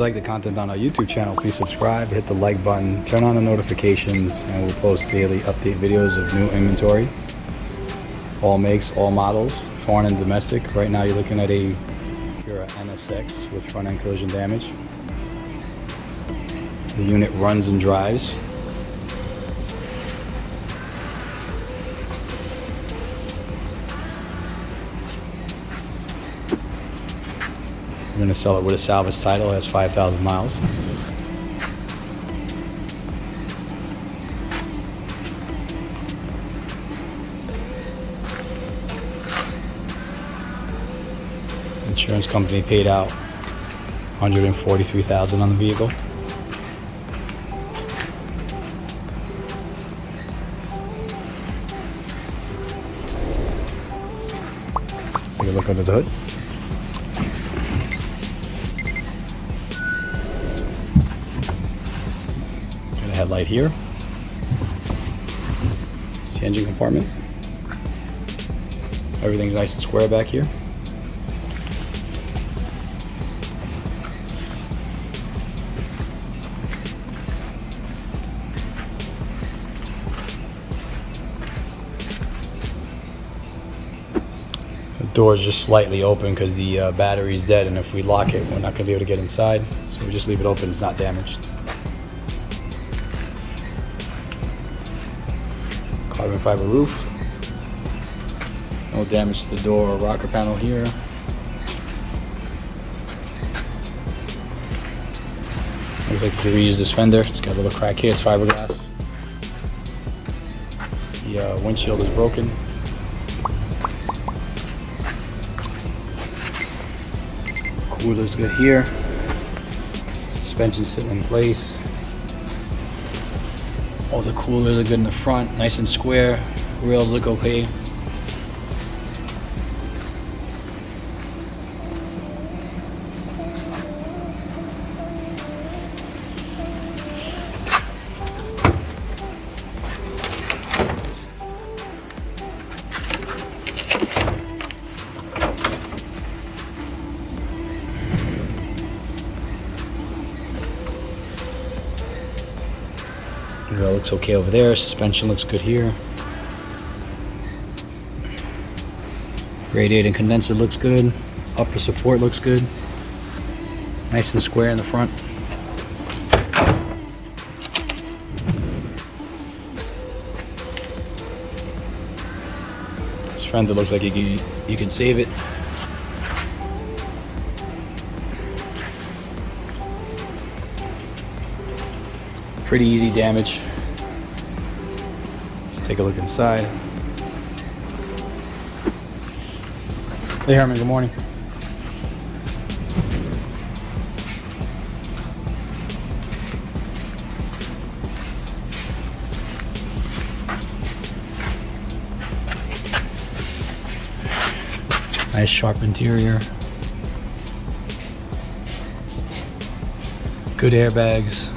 like the content on our YouTube channel, please subscribe, hit the like button, turn on the notifications, and we'll post daily update videos of new inventory. All makes, all models, foreign and domestic. Right now you're looking at a ACURA NSX with front end collision damage. The unit runs and drives. We're going to sell it with a salvage title. It has 5,000 miles. Insurance company paid out $143,000 on the vehicle. Take a look under the hood. Got a headlight here. It's the engine compartment. Everything's nice and square back here. The door is just slightly open because the battery is dead, and if we lock it, we're not going to be able to get inside. So we just leave it open. It's not damaged. Carbon fiber roof. No damage to the door or rocker panel here. Looks like we reused this fender. It's got a little crack here. It's fiberglass. The windshield is broken. Cooler's good here. Suspension sitting in place. All the coolers are good in the front, nice and square. Rails look okay. It looks okay over there. Suspension looks good here. Radiator and condenser looks good. Upper support looks good. Nice and square in the front. This fender looks like you can save it. Pretty easy damage. Let's take a look inside. Hey Herman, good morning. Nice sharp interior. Good airbags.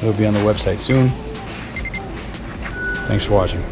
It'll be on the website soon. Thanks for watching.